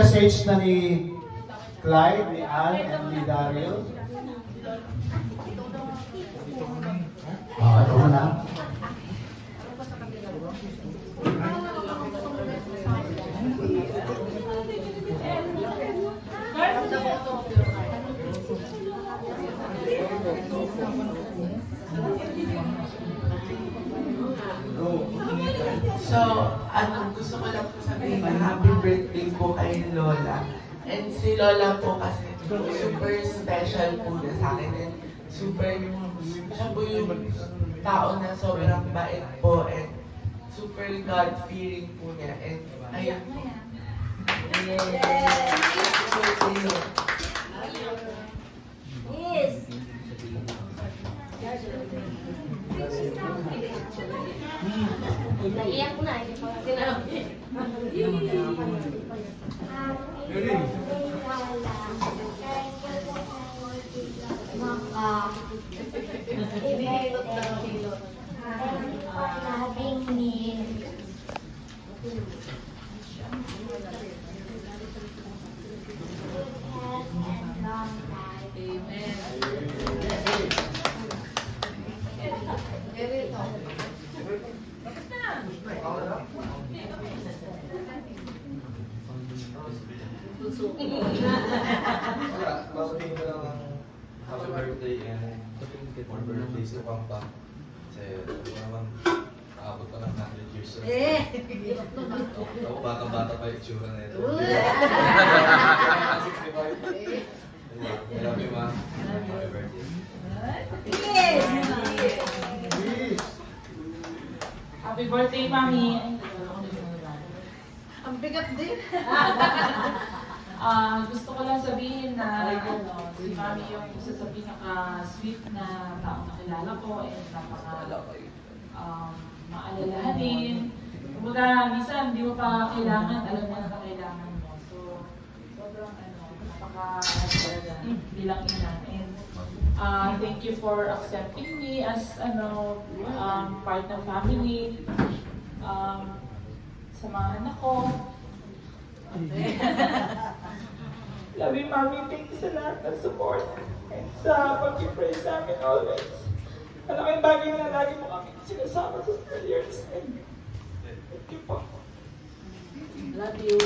message na ni Clyde, ni Ann, and ni Daryl. Ano na? So, gusto ko lang po sabihin na happy birthday po kay Lola. And si Lola po kasi super special po na sa akin. And super, siya po yung tao na sobrang bait po. And super God-fearing po niya. And ayun po. Yes. Naiyak na, hindi pa sinabi. Having me. Sasabihin ko lang ang happy birthday and more birthdays to come pa. Kasi ako naman, nakabot pa ng 100 years old. Ako bata-bata pa yung itsura na ito. 65. I love you, ma. Happy birthday. Yes! Happy birthday, Mami. Ang bigat din. Gusto ko lang sabihin na si Mami yung isa sa pinaka-sweet na taong nakilala ko and maalalahanin. Kumbaga, minsan hindi mo pa kailangan, alam mo na kailangan mo. So, sobrang bilang ina. And thank you for accepting me as part ng family. Sa mga anak ko. Love you, Mami. Thank you sa lahat ng support and sa pag-pray sa amin always. Malaking bagay na lagi mo kami sinasama sa prayers. Thank you po. Love you.